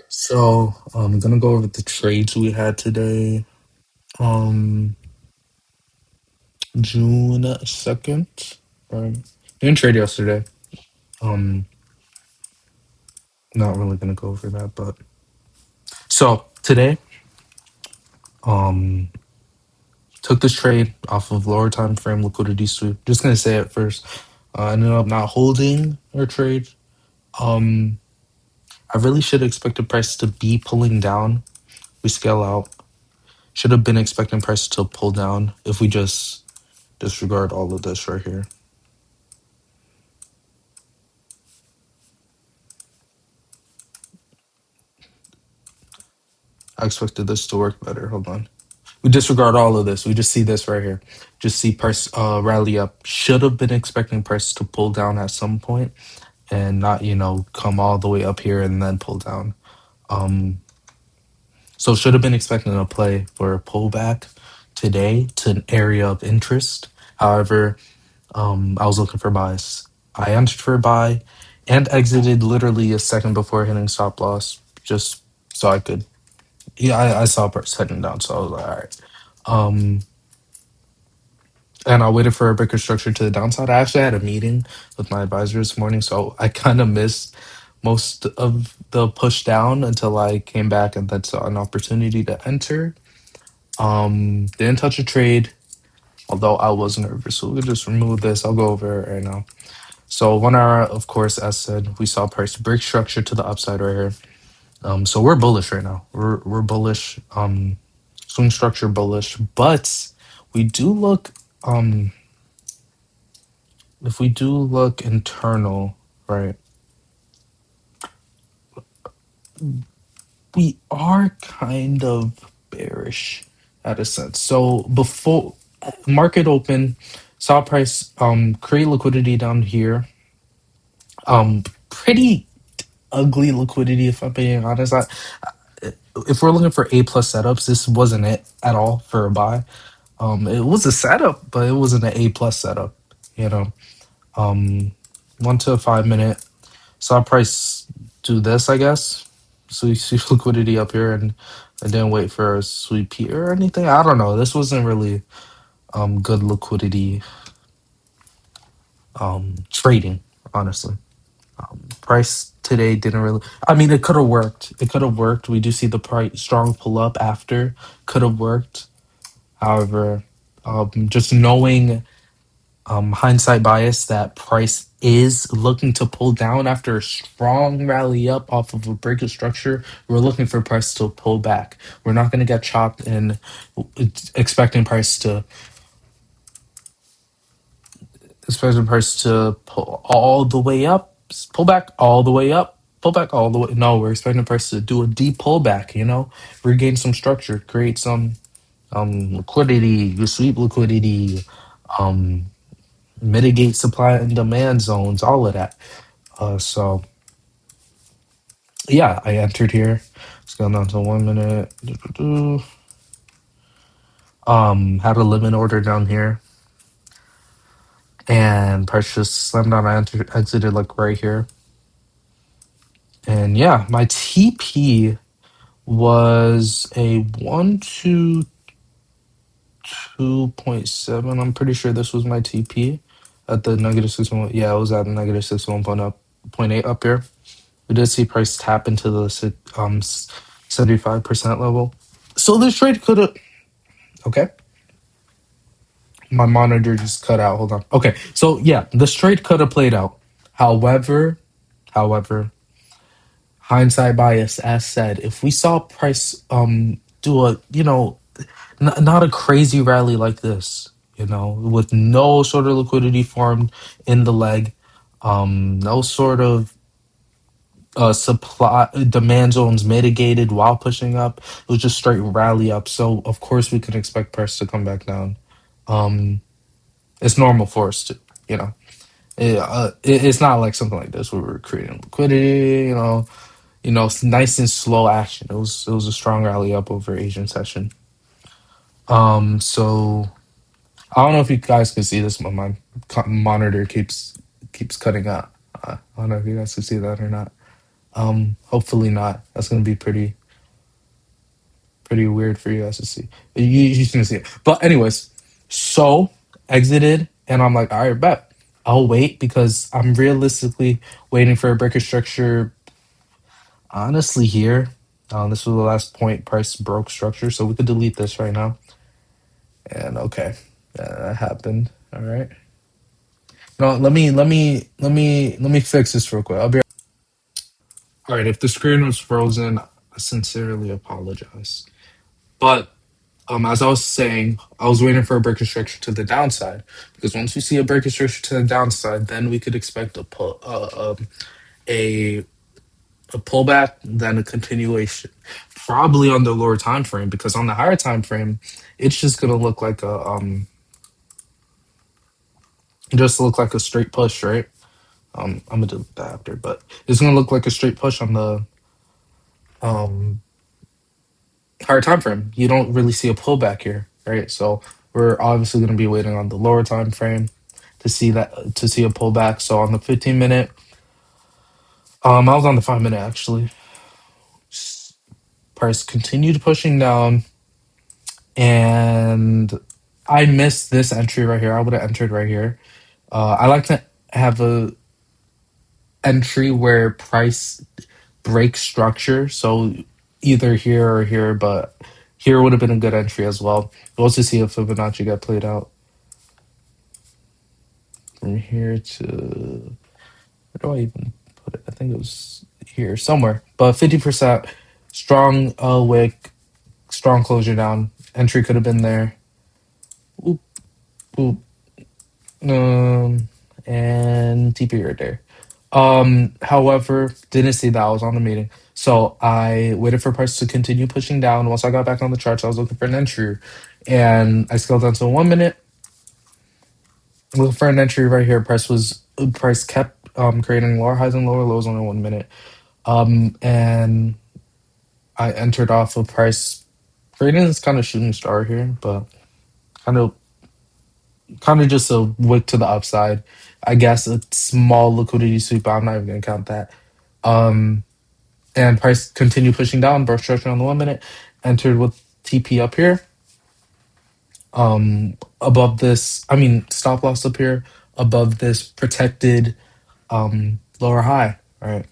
So I'm gonna go over the trades we had today. Um, June 2nd. Right. Didn't trade yesterday. Um, Not really gonna go over that, but so today, um, took this trade off of lower time frame liquidity sweep. Just gonna say it first. Ended up not holding our trade. Um, I really should expect the price to be pulling down. We scale out. Should have been expecting price to pull down if we just disregard all of this right here. I expected this to work better. Hold on. We disregard all of this. We just see this right here. Just see price rally up. Should have been expecting price to pull down at some point and not, come all the way up here and then pull down. Um, so should have been expecting a play for a pullback today to an area of interest. However, I was looking for buys. I entered for a buy and exited literally a second before hitting stop loss, just so I could. Yeah, I saw price heading down, so I was like, all right. Um, and I waited for a breaker structure to the downside. I actually had a meeting with my advisor this morning, so I kind of missed most of the push down until I came back and then saw an opportunity to enter. Didn't touch a trade, although I was nervous. So we'll just remove this. I'll go over it right now. So 1 hour, of course, as said, we saw price break structure to the upside right here. So we're bullish right now. We're bullish. Swing structure bullish, but we do look. If we do look internal, right, we are kind of bearish at a sense. So before market open, saw price create liquidity down here. Pretty ugly liquidity if I'm being honest. If we're looking for A+ setups, this wasn't it at all for a buy. It was a setup, but it wasn't an A+ setup, you know. Um 1 to 5 minute. Saw price do this, I guess. So you see liquidity up here, and I didn't wait for a sweep here or anything. I don't know. This wasn't really good liquidity trading, honestly. Price today didn't really. I mean, it could have worked. It could have worked. We do see the price strong pull up after. Could have worked. However, just knowing hindsight bias that price is looking to pull down after a strong rally up off of a breakout structure. We're looking for price to pull back. We're not going to get chopped in expecting price to pull all the way up, pull back all the way up, pull back all the way. No, we're expecting price to do a deep pullback. Regain some structure, create some liquidity, sweep liquidity, um, mitigate supply and demand zones, all of that. So yeah, I entered here. It's gone down to 1 minute. Had a limit order down here, and price just slammed down. I exited like right here, and yeah, my TP was a 122.7. I'm pretty sure this was my TP at the -61. Yeah, it was at -61 point up, point 0.8 up here. We did see price tap into the 75% level. So this trade could have. Okay. My monitor just cut out. Hold on. Okay. So yeah, this trade could have played out. However, hindsight bias, as said, if we saw price do a not a crazy rally like this, with no sort of liquidity formed in the leg, no sort of supply demand zones mitigated while pushing up. It was just straight rally up. So of course we could expect price to come back down. Um, it's normal for us to, you know. It's not like something like this where we're creating liquidity. It's nice and slow action. It was a strong rally up over Asian session. So I don't know if you guys can see this, but my monitor keeps cutting out. I don't know if you guys can see that or not. Hopefully not. That's gonna be pretty weird for you guys to see. You just gonna see it. But anyways, so exited, and I'm like, all right, bet. I'll wait because I'm realistically waiting for a breaker structure. Honestly, here, this was the last point price broke structure, so we could delete this right now. And okay, that happened. All right. No, let me fix this real quick. I'll be all right. If the screen was frozen, I sincerely apologize. But as I was saying, I was waiting for a break restriction to the downside because once we see a break restriction to the downside, then we could expect a a pullback, then a continuation, probably on the lower time frame because on the higher time frame, it's just gonna look like a just look like a straight push, right? I'm gonna delete that after, but it's gonna look like a straight push on the um higher time frame. You don't really see a pullback here, right? So we're obviously gonna be waiting on the lower time frame to see a pullback. So on the 15 minute, I was on the 5 minute actually. Price continued pushing down, and I missed this entry right here. I would have entered right here. I like to have a entry where price breaks structure. So either here or here, but here would have been a good entry as well. We'll also see if Fibonacci got played out from here to where do I even put it? I think it was here somewhere. But 50% strong wick, strong closure down. Entry could have been there. Oop, oop. And TP right there. However, didn't see that. I was on the meeting. So I waited for price to continue pushing down. Once I got back on the charts, I was looking for an entry. And I scaled down to 1 minute. Looking for an entry right here. Price kept creating lower highs and lower lows on a 1 minute. And I entered off of price creating this kind of shooting star here, but kind of just a wick to the upside. I guess a small liquidity sweep, but I'm not even gonna count that. Um, and price continued pushing down, broke structure on the 1 minute, entered with TP up here. Above this, I mean stop loss up here, above this protected lower high, right?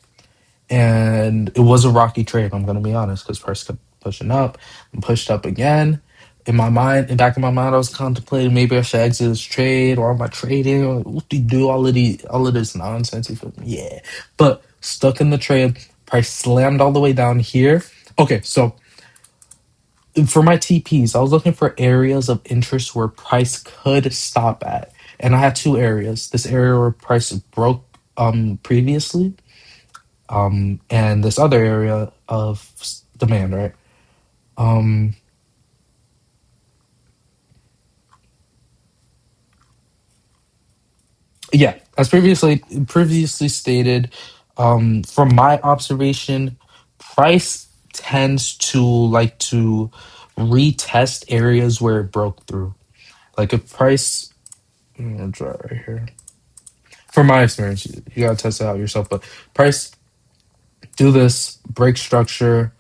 And it was a rocky trade. I'm gonna be honest, because price kept pushing up and pushed up again. In my mind, in back of my mind, I was contemplating maybe I should exit this trade or am I trading? Or what do you do all of this nonsense? You feel me? Yeah, but stuck in the trade. Price slammed all the way down here. Okay, so for my TPs, I was looking for areas of interest where price could stop at, and I had two areas. This area where price broke previously, and this other area of demand, right? Um, yeah, as previously stated, from my observation, price tends to like to retest areas where it broke through. Like if price, I'm gonna draw it right here. From my experience, you gotta test it out yourself. But price do this break structure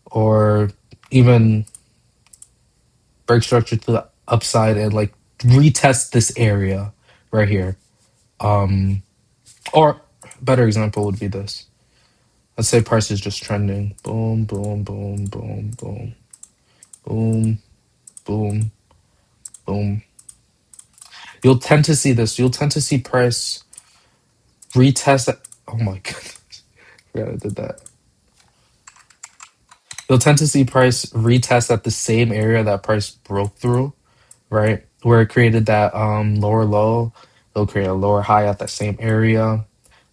or even break structure to the upside and like retest this area right here. Um, or better example would be this. Let's say price is just trending. Boom, boom, boom, boom, boom, boom, boom, boom. You'll tend to see this. You'll tend to see price retest. Oh my goodness. I forgot I did that. You'll tend to see price retest at the same area that price broke through, right? Where it created that lower low. It'll create a lower high at that same area.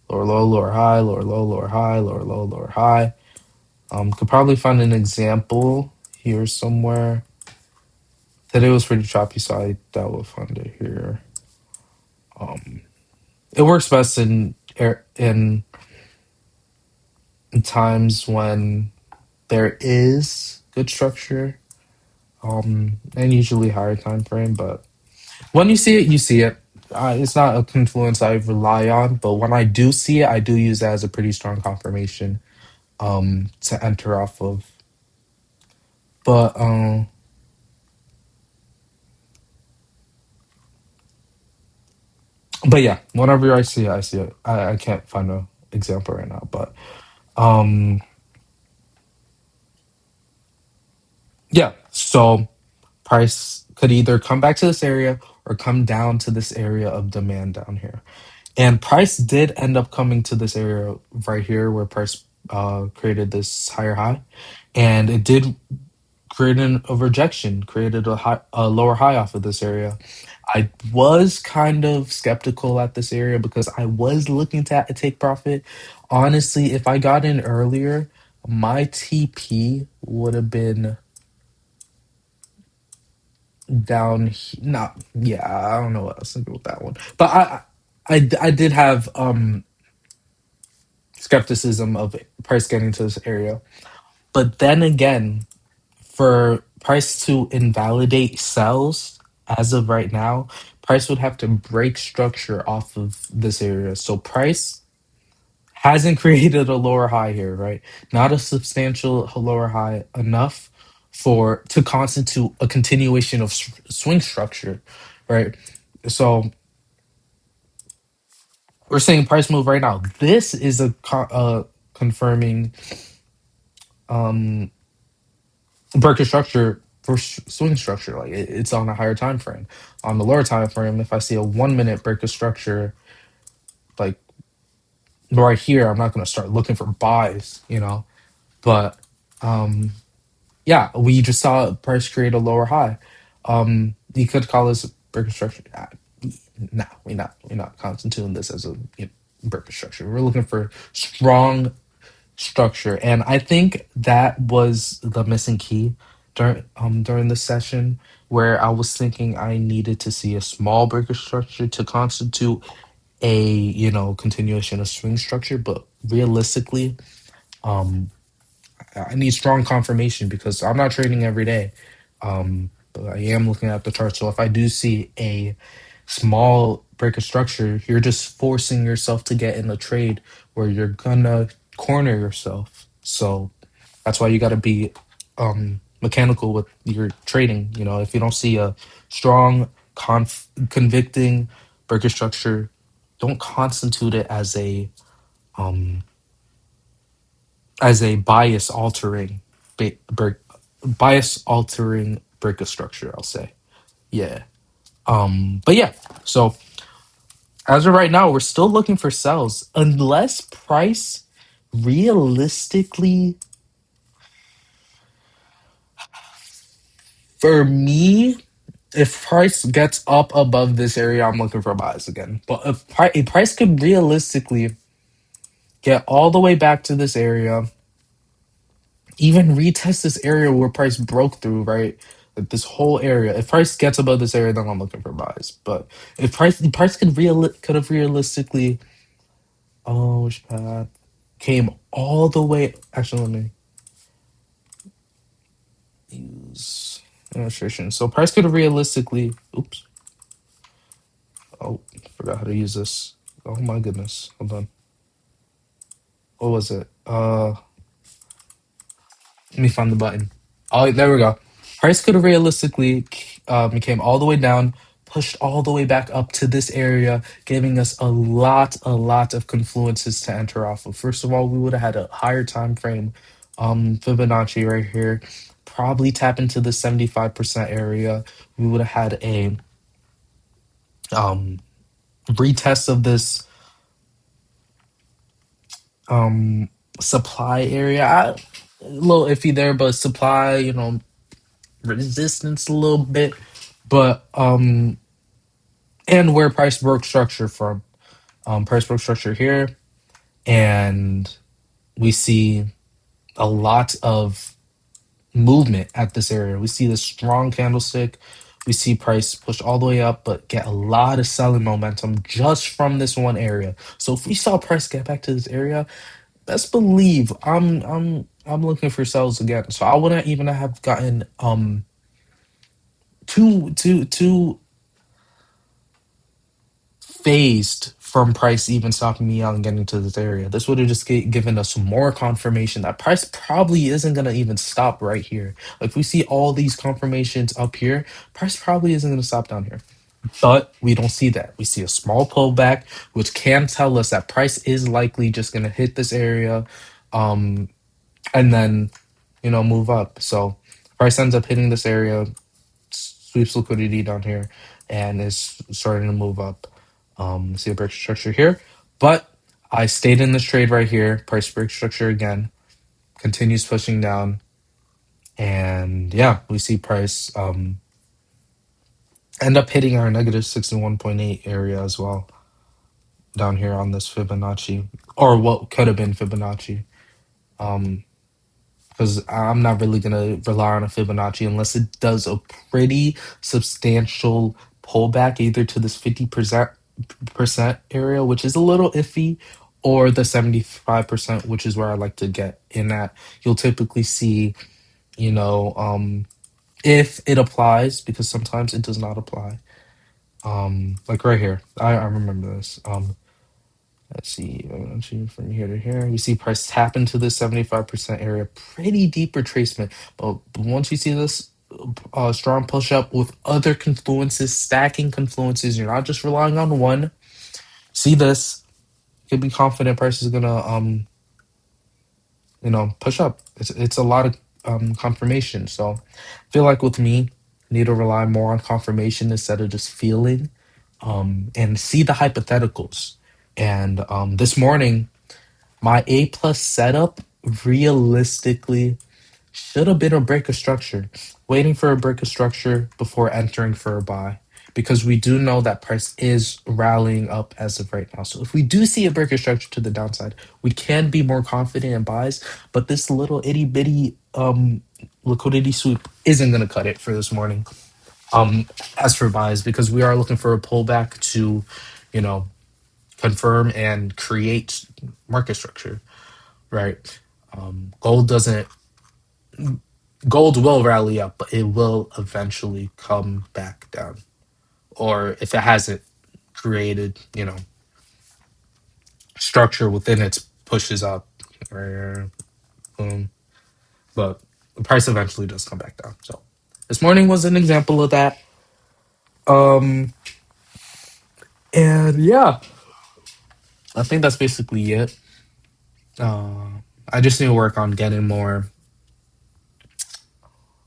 Lower low, lower high, lower low, lower high, lower low, lower high. Could probably find an example here somewhere. Today was pretty choppy, so I doubt we'll find it here. It works best in times when there is good structure, and usually higher time frame. But when you see it, you see it. It's not a confluence I rely on, but when I do see it, I do use that as a pretty strong confirmation to enter off of. But yeah, whenever I see it, I see it. I can't find a example right now, but um yeah. So price could either come back to this area or come down to this area of demand down here. And price did end up coming to this area right here where price created this higher high, and it did create a rejection, created a lower high off of this area. I was kind of skeptical at this area because I was looking to take profit. Honestly, if I got in earlier, my TP would have been down. Not yeah, I don't know what I was thinking with that one, but I did have skepticism of price getting to this area. But then again, for price to invalidate sells as of right now, price would have to break structure off of this area. So price hasn't created a lower high here, right? Not a substantial lower high enough for to constitute a continuation of swing structure, right? So we're saying price move right now. This is a confirming um Berkeley structure for swing structure. Like it's on a higher time frame. On the lower time frame, if I see a 1 minute break of structure, like right here, I'm not gonna start looking for buys, you know. But um yeah, we just saw price create a lower high. You could call this break of structure. No, we're not constituting this as a break of structure. We're looking for strong structure, and I think that was the missing key during the session, where I was thinking I needed to see a small breaker structure to constitute a continuation of swing structure. But realistically, um I need strong confirmation because I'm not trading every day. But I am looking at the chart. So if I do see a small break of structure, you're just forcing yourself to get in a trade where you're gonna corner yourself. So that's why you got to be mechanical with your trading. If you don't see a strong, convicting break of structure, don't constitute it um, as a break bias altering break of structure. I'll say, yeah. But yeah. So as of right now, we're still looking for sells unless price realistically, for me, if price gets up above this area, I'm looking for buys again. But if price could realistically get all the way back to this area, even retest this area where price broke through, right? Like this whole area. If price gets above this area, then I'm looking for buys. But if price could have realistically, oh, which path came all the way. Actually, let me use illustration. So price could have realistically. Oops. Oh, forgot how to use this. Oh my goodness. Hold on. What was it? Let me find the button. Oh, there we go. Price could have realistically came all the way down, pushed all the way back up to this area, giving us a lot of confluences to enter off of. First of all, we would have had a higher time frame, Fibonacci right here. Probably tap into the 75% area. We would have had a um, retest of this um, supply area. A little iffy there, but supply, resistance a little bit, but and where price broke structure from. Price broke structure here, and we see a lot of movement at this area. We see this strong candlestick. We see price push all the way up, but get a lot of selling momentum just from this one area. So if we saw price get back to this area, best believe I'm looking for sells again. So I wouldn't even have gotten too phased from price even stopping me out and getting to this area. This would have just given us more confirmation that price probably isn't going to even stop right here. Like we see all these confirmations up here, price probably isn't going to stop down here. But we don't see that. We see a small pullback, which can tell us that price is likely just going to hit this area, um, and then move up. So price ends up hitting this area, sweeps liquidity down here, and is starting to move up. See a break structure here, but I stayed in this trade right here. Price break structure again, continues pushing down, and yeah, we see price end up hitting our negative 61.8 area as well down here on this Fibonacci, or what could have been Fibonacci. Um, because I'm not really gonna rely on a Fibonacci unless it does a pretty substantial pullback, either to this 50% area, which is a little iffy, or the 75%, which is where I like to get in at. You'll typically see, you know, if it applies, because sometimes it does not apply. Like right here, I remember this. Let's see, from here to here. We see price tap into this 75% area. Pretty deep retracement. But once you see this strong push up with other confluences, stacking confluences, you're not just relying on one. See this. You can be confident price is gonna push up. It's a lot of confirmation. So I feel like with me, I need to rely more on confirmation instead of just feeling. And see the hypotheticals. And this morning my A plus setup realistically should have been a break of structure, waiting for a break of structure before entering for a buy, because we do know that price is rallying up as of right now. So if we do see a break of structure to the downside, we can be more confident in buys. But this little itty bitty liquidity sweep isn't gonna cut it for this morning. As for buys, because we are looking for a pullback to, you know, confirm and create market structure, right? Gold doesn't. Gold will rally up, but it will eventually come back down. Or if it hasn't created, structure within its pushes up, or boom. But the price eventually does come back down. So this morning was an example of that. Um, and yeah, I think that's basically it. Uh, I just need to work on getting more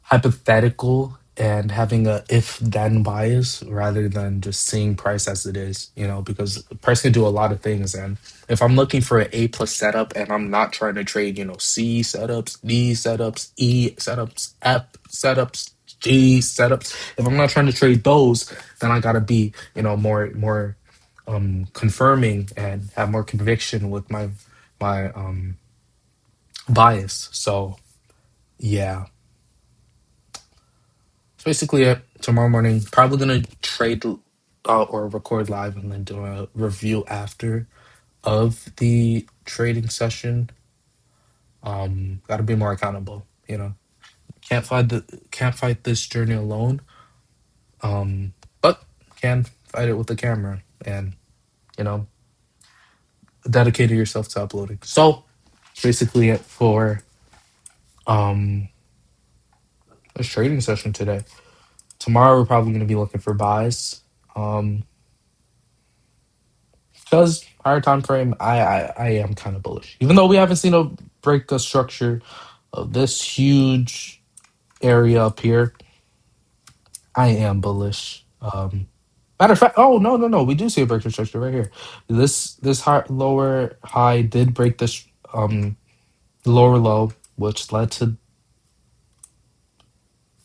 hypothetical and having a if then bias rather than just seeing price as it is, because price can do a lot of things. And if I'm looking for an A plus setup and I'm not trying to trade, C setups, D setups, E setups, F setups, G setups, if I'm not trying to trade those, then I gotta be, more confirming and have more conviction with my bias. So yeah. That's basically it. Tomorrow morning, probably gonna trade or record live and then do a review after of the trading session. Got to be more accountable. Can't fight this journey alone. But can fight it with the camera and you know dedicate yourself to uploading. So that's basically it for um this trading session today. Tomorrow we're probably gonna be looking for buys. Um, Because higher time frame, I am kind of bullish. Even though we haven't seen a break of structure of this huge area up here, I am bullish. Matter of fact, oh no no no, we do see a break of structure right here. This high, lower high did break this lower low, which led to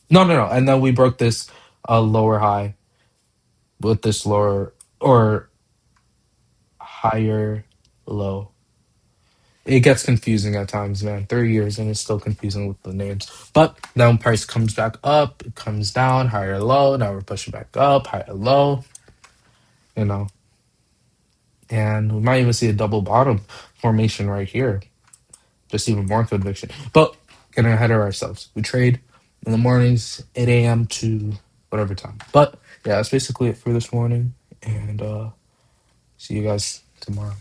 no, and then we broke this lower high with this lower or higher low. It gets confusing at times, man. 3 years and it's still confusing with the names. But then price comes back up, it comes down, higher low. Now we're pushing back up, higher low, you know. And we might even see a double bottom formation right here. Just even more conviction. But getting ahead of ourselves. We trade in the mornings, 8 a.m. to whatever time. But yeah, that's basically it for this morning. And See you guys tomorrow.